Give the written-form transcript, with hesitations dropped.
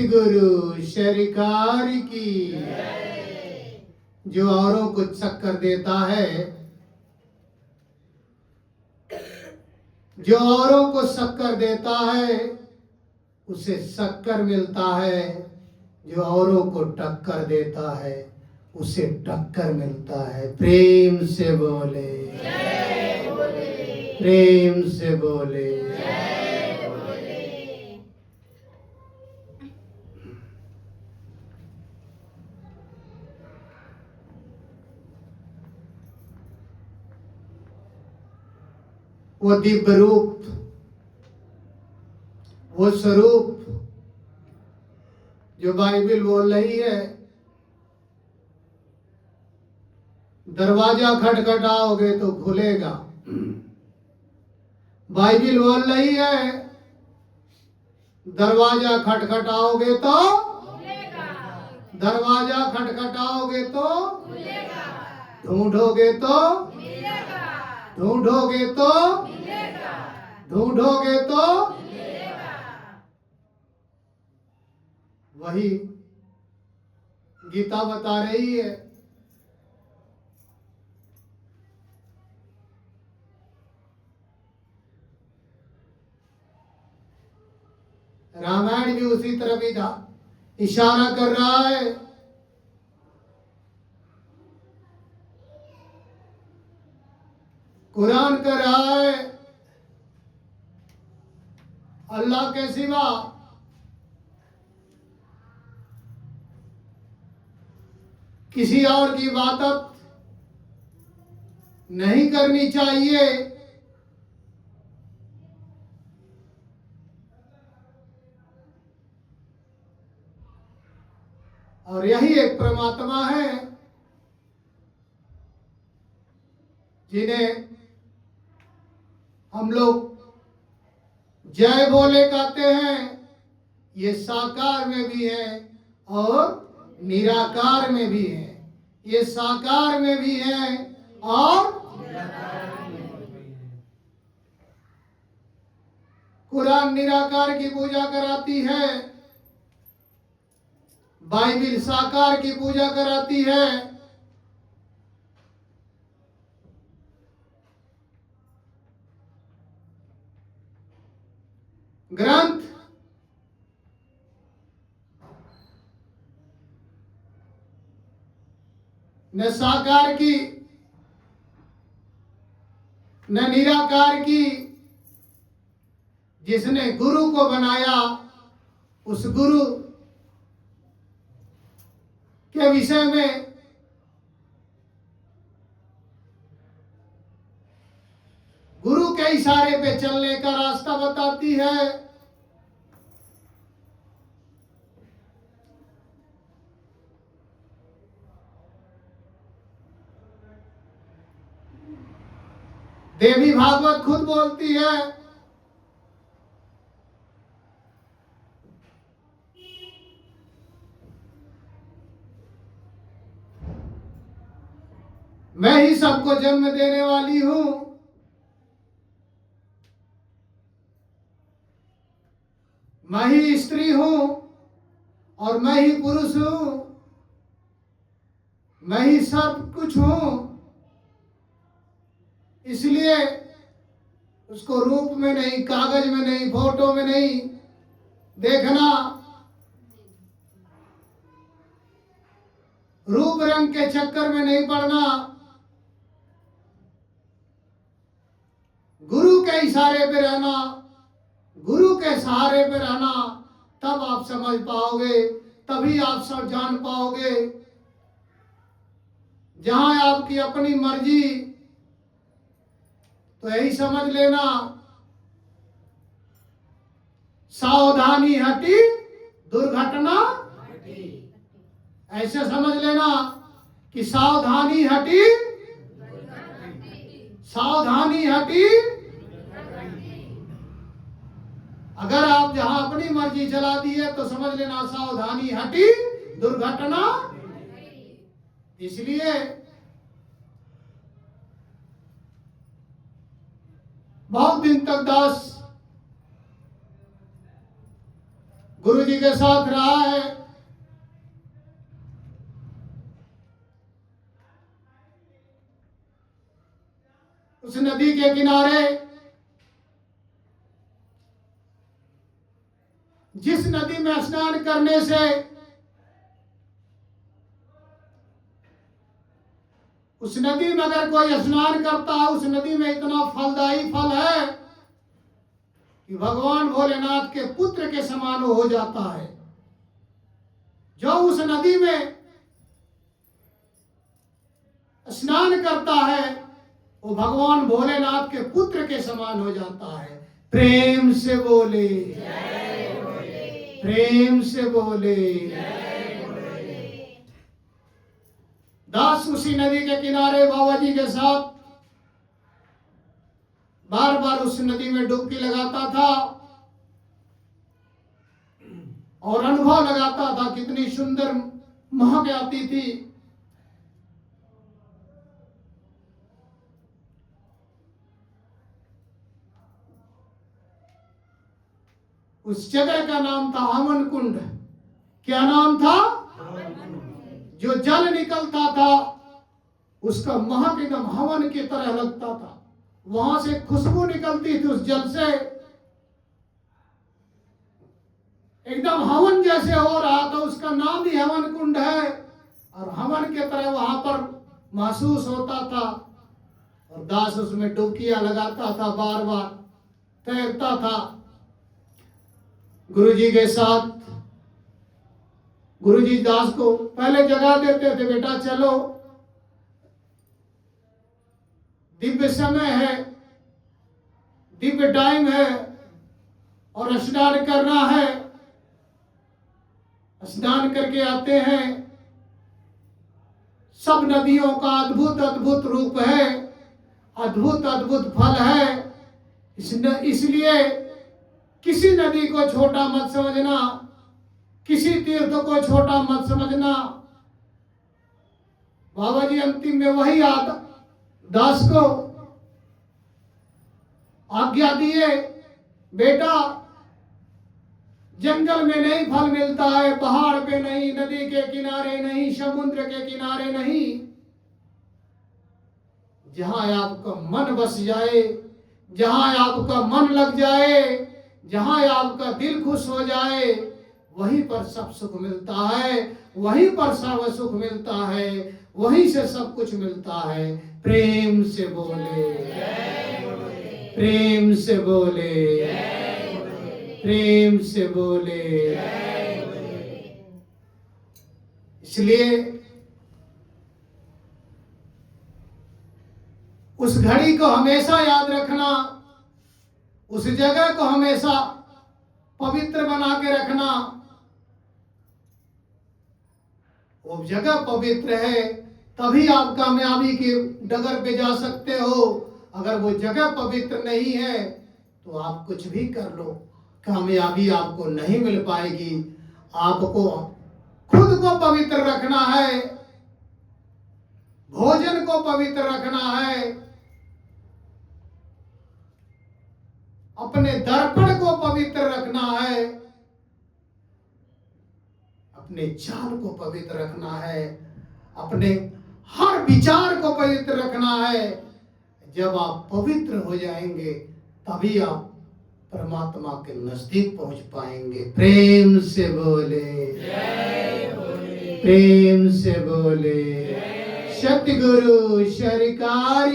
गुरु शरिकार की जो औरों को चक्कर देता है, जो औरों को शक्कर देता है उसे शक्कर मिलता है, जो औरों को टक्कर देता है उसे टक्कर मिलता है। प्रेम से बोले, प्रेम से बोले। वो दिव्य रूप, वो स्वरूप जो बाइबल बोल रही है, दरवाजा खटखटाओगे तो खुलेगा। बाइबल बोल रही है दरवाजा खटखटाओगे तो खुलेगा, दरवाजा खटखटाओगे तो खुलेगा, ढूंढोगे तो मिलेगा, ढूंढोगे तो मिलेगा, ढूंढोगे तो मिलेगा। वही गीता बता रही है। रामायण भी उसी तरफ ही था, इशारा कर रहा है। कुरान कर रहा है अल्लाह के सिवा किसी और की इबादत नहीं करनी चाहिए। और यही एक परमात्मा है जिन्हें हम लोग जय बोले कहते हैं। ये साकार में भी है और निराकार में भी है। ये साकार में भी है और कुरान निराकार की पूजा कराती है, बाइबल साकार की पूजा कराती है। ग्रंथ न साकार की न निराकार की। जिसने गुरु को बनाया उस गुरु के विषय में गुरु के इशारे पे चलने का रास्ता बताती है। देवी भागवत खुद बोलती है मैं ही सबको जन्म देने वाली हूं। मैं ही स्त्री हूं और मैं ही पुरुष हूं। मैं ही सब कुछ हूं। इसलिए उसको रूप में नहीं, कागज में नहीं, फोटो में नहीं देखना, रूप रंग के चक्कर में नहीं पड़ना। गुरु के इशारे पे रहना, गुरु के सहारे पे रहना, तब आप समझ पाओगे, तभी आप सब जान पाओगे। जहां आपकी अपनी मर्जी, तो यही समझ लेना सावधानी हटी दुर्घटना हटी। ऐसे समझ लेना कि सावधानी हटी, सावधानी हटी। अगर आप जहां अपनी मर्जी चला दी है तो समझ लेना सावधानी हटी, दुर्घटना। इसलिए बहुत दिन तक दास गुरु जी के साथ रहा है। उस नदी के किनारे, जिस नदी में स्नान करने से उस नदी में अगर कोई स्नान करता है, उस नदी में इतना फलदायी फल है कि भगवान भोलेनाथ के पुत्र के समान हो जाता है। जो उस नदी में स्नान करता है वो भगवान भोलेनाथ के पुत्र के समान हो जाता है। प्रेम से बोले, प्रेम से बोले। दास उसी नदी के किनारे बाबा जी के साथ बार बार उस नदी में डुबकी लगाता था और अनुभव लगाता था कितनी सुंदर महक आती थी। उस जगह का नाम था हवन कुंड। क्या नाम था? जो जल निकलता था उसका महक एकदम हवन की तरह लगता था। वहां से खुशबू निकलती थी उस जल से, एकदम हवन जैसे हो रहा था। उसका नाम ही हवन कुंड है और हवन की तरह वहां पर महसूस होता था। और दास उसमें डुबकियां लगाता था, बार बार तैरता था गुरु जी के साथ। गुरु जी दास को पहले जगा देते थे, बेटा चलो दिव्य समय है, दिव्य टाइम है और स्नान करना है। स्नान करके आते हैं। सब नदियों का अद्भुत अद्भुत रूप है, अद्भुत अद्भुत फल है। इसलिए किसी नदी को छोटा मत समझना, किसी तीर्थ को छोटा मत समझना। बाबा जी अंतिम में वही दास को आज्ञा दिए, बेटा जंगल में नहीं फल मिलता है, पहाड़ पे नहीं, नदी के किनारे नहीं, समुद्र के किनारे नहीं। जहां आपका मन बस जाए, जहां आपका मन लग जाए, जहां आपका दिल खुश हो जाए, वहीं पर सब सुख मिलता है, वहीं पर सर्व सुख मिलता है, वहीं से सब कुछ मिलता है। प्रेम से बोले, प्रेम से बोले, प्रेम से बोले। इसलिए उस घड़ी को हमेशा याद रखना, उस जगह को हमेशा पवित्र बना के रखना। वो जगह पवित्र है तभी आप कामयाबी की डगर पे जा सकते हो। अगर वो जगह पवित्र नहीं है तो आप कुछ भी कर लो, कामयाबी आपको नहीं मिल पाएगी। आपको खुद को पवित्र रखना है, भोजन को पवित्र रखना है, अपने दर्पण को पवित्र रखना है, अपने चाल को पवित्र रखना है, अपने हर विचार को पवित्र रखना है। जब आप पवित्र हो जाएंगे तभी आप परमात्मा के नजदीक पहुंच पाएंगे। प्रेम से बोले, प्रेम से बोले। सतगुरु सरकार